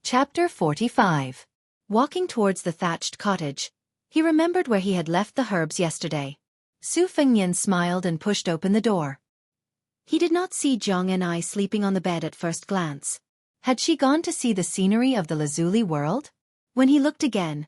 Chapter 45. Walking towards the thatched cottage, he remembered where he had left the herbs yesterday. Su Fengnian smiled and pushed open the door. He did not see Zhang and I sleeping on the bed at first glance. Had she gone to see the scenery of the lazuli world? When he looked again,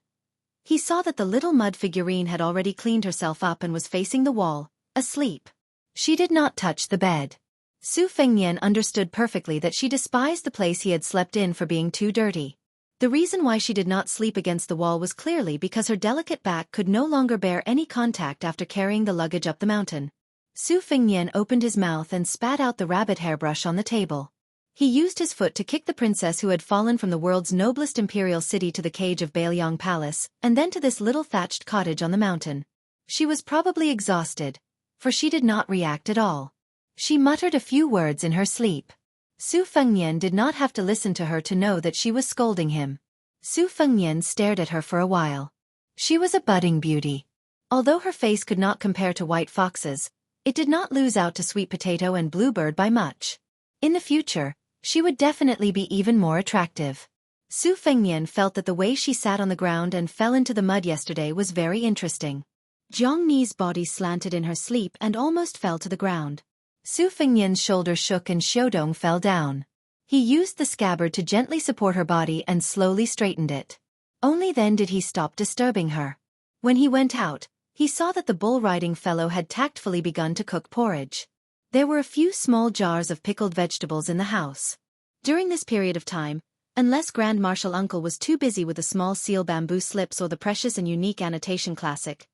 he saw that the little mud figurine had already cleaned herself up and was facing the wall, asleep. She did not touch the bed. Su Fengnian understood perfectly that she despised the place he had slept in for being too dirty. The reason why she did not sleep against the wall was clearly because her delicate back could no longer bear any contact after carrying the luggage up the mountain. Su Fengnian opened his mouth and spat out the rabbit hairbrush on the table. He used his foot to kick the princess who had fallen from the world's noblest imperial city to the cage of Bailiang Palace, and then to this little thatched cottage on the mountain. She was probably exhausted, for she did not react at all. She muttered a few words in her sleep. Su Fengnian did not have to listen to her to know that she was scolding him. Su Fengnian stared at her for a while. She was a budding beauty. Although her face could not compare to white fox's, it did not lose out to sweet potato and bluebird by much. In the future, she would definitely be even more attractive. Su Fengnian felt that the way she sat on the ground and fell into the mud yesterday was very interesting. Zhang Ni's body slanted in her sleep and almost fell to the ground. Su Fengnian's shoulders shook and Xiaodong fell down. He used the scabbard to gently support her body and slowly straightened it. Only then did he stop disturbing her. When he went out, he saw that the bull-riding fellow had tactfully begun to cook porridge. There were a few small jars of pickled vegetables in the house. During this period of time, unless Grand Marshal Uncle was too busy with the small seal bamboo slips or the precious and unique annotation classic,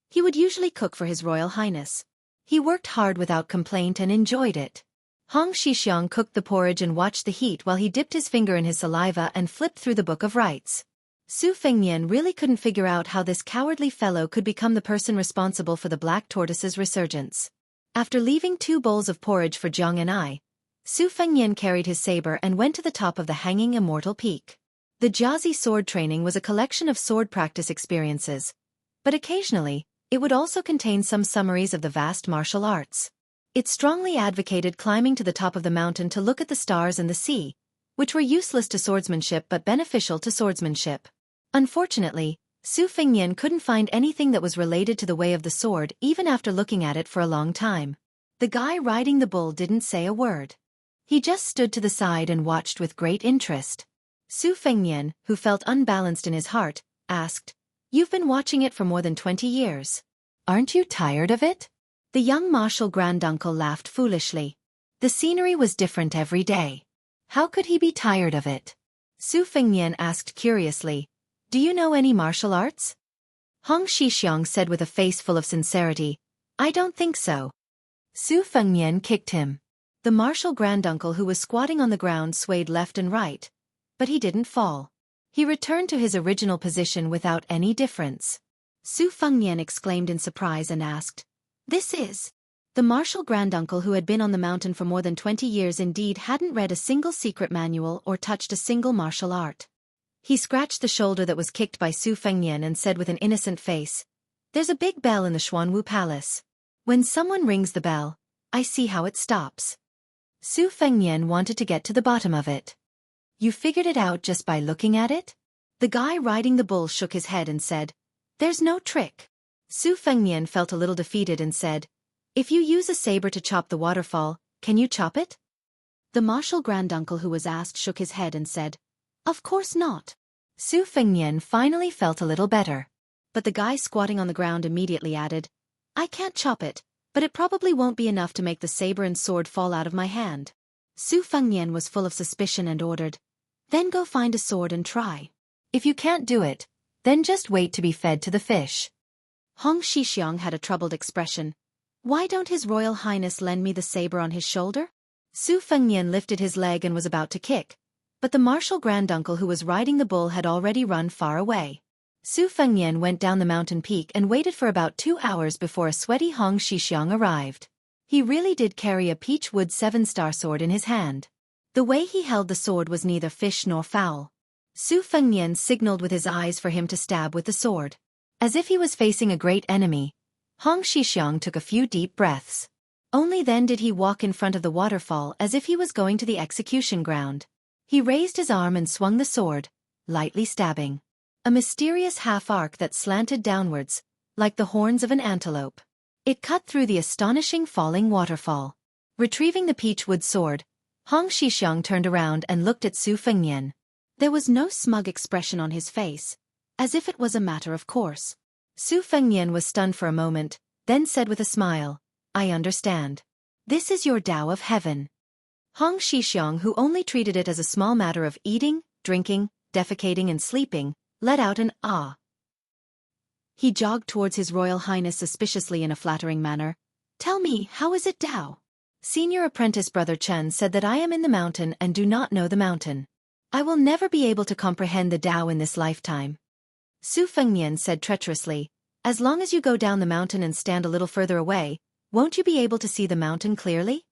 he would usually cook for His Royal Highness. He worked hard without complaint and enjoyed it. Hong Shixiang cooked the porridge and watched the heat while he dipped his finger in his saliva and flipped through the Book of Rites. Su Fengnian really couldn't figure out how this cowardly fellow could become the person responsible for the black tortoise's resurgence. After leaving 2 bowls of porridge for Zhang and I, Su Fengnian carried his saber and went to the top of the hanging immortal peak. The Jiazi sword training was a collection of sword practice experiences, but occasionally, it would also contain some summaries of the vast martial arts. It strongly advocated climbing to the top of the mountain to look at the stars and the sea, which were useless to swordsmanship but beneficial to swordsmanship. Unfortunately, Su Fengnian couldn't find anything that was related to the way of the sword even after looking at it for a long time. The guy riding the bull didn't say a word. He just stood to the side and watched with great interest. Su Fengnian, who felt unbalanced in his heart, asked, "You've been watching it for more than 20 years. Aren't you tired of it?" The young martial granduncle laughed foolishly. The scenery was different every day. How could he be tired of it? Su Fengnian asked curiously, "Do you know any martial arts?" Hong Shixiang said with a face full of sincerity, "I don't think so." Su Fengnian kicked him. The martial granduncle who was squatting on the ground swayed left and right, but he didn't fall. He returned to his original position without any difference. Su Fengnian exclaimed in surprise and asked, "This is..." The martial granduncle who had been on the mountain for more than 20 years indeed hadn't read a single secret manual or touched a single martial art. He scratched the shoulder that was kicked by Su Fengnian and said with an innocent face, "There's a big bell in the Xuanwu Palace. When someone rings the bell, I see how it stops." Su Fengnian wanted to get to the bottom of it. "You figured it out just by looking at it?" The guy riding the bull shook his head and said, "There's no trick." Su Fengnian felt a little defeated and said, "If you use a saber to chop the waterfall, can you chop it?" The martial granduncle who was asked shook his head and said, "Of course not." Su Fengnian finally felt a little better. But the guy squatting on the ground immediately added, "I can't chop it, but it probably won't be enough to make the saber and sword fall out of my hand." Su Fengnian was full of suspicion and ordered, "Then go find a sword and try. If you can't do it, then just wait to be fed to the fish." Hong Shixiang had a troubled expression. "Why don't His Royal Highness lend me the saber on his shoulder?" Su Fengnian lifted his leg and was about to kick, but the martial granduncle who was riding the bull had already run far away. Su Fengnian went down the mountain peak and waited for about 2 hours before a sweaty Hong Shixiang arrived. He really did carry a peach wood 7-star sword in his hand. The way he held the sword was neither fish nor fowl. Su Fengnian signaled with his eyes for him to stab with the sword. As if he was facing a great enemy, Hong Shixiang took a few deep breaths. Only then did he walk in front of the waterfall as if he was going to the execution ground. He raised his arm and swung the sword, lightly stabbing. A mysterious half-arc that slanted downwards, like the horns of an antelope. It cut through the astonishing falling waterfall. Retrieving the peach-wood sword, Hong Xixiang turned around and looked at Su Fengnian. There was no smug expression on his face, as if it was a matter of course. Su Fengnian was stunned for a moment, then said with a smile, "I understand. This is your Tao of heaven." Hong Xixiang, who only treated it as a small matter of eating, drinking, defecating and sleeping, let out an "ah." He jogged towards His Royal Highness suspiciously in a flattering manner. "Tell me, how is it Tao?" Senior apprentice Brother Chen said that I am in the mountain and do not know the mountain. I will never be able to comprehend the Tao in this lifetime. Su Fengnian said treacherously, "As long as you go down the mountain and stand a little further away, won't you be able to see the mountain clearly?"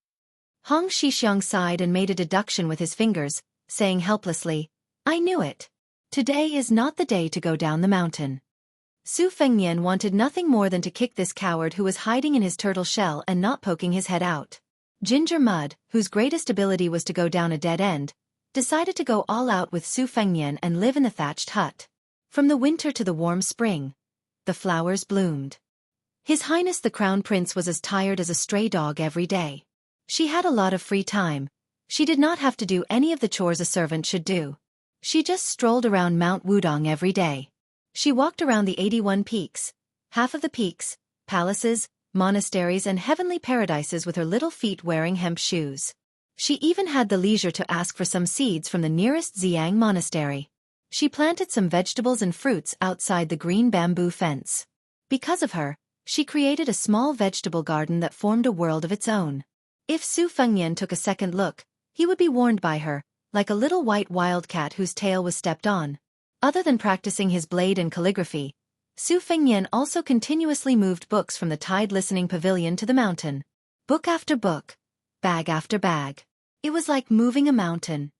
Hong Xixiang sighed and made a deduction with his fingers, saying helplessly, "I knew it. Today is not the day to go down the mountain." Su Fengnian wanted nothing more than to kick this coward who was hiding in his turtle shell and not poking his head out. Ginger Mud, whose greatest ability was to go down a dead end, decided to go all out with Su Fengnian and live in the thatched hut. From the winter to the warm spring, the flowers bloomed. His Highness the Crown Prince was as tired as a stray dog every day. She had a lot of free time. She did not have to do any of the chores a servant should do. She just strolled around Mount Wudong every day. She walked around the 81 peaks, half of the peaks, palaces, monasteries and heavenly paradises with her little feet wearing hemp shoes. She even had the leisure to ask for some seeds from the nearest Xiang monastery. She planted some vegetables and fruits outside the green bamboo fence. Because of her, she created a small vegetable garden that formed a world of its own. If Su Fengnian took a second look, he would be warned by her, like a little white wildcat whose tail was stepped on. Other than practicing his blade and calligraphy, Su Fengnian also continuously moved books from the Tide Listening Pavilion to the mountain. Book after book, bag after bag. It was like moving a mountain.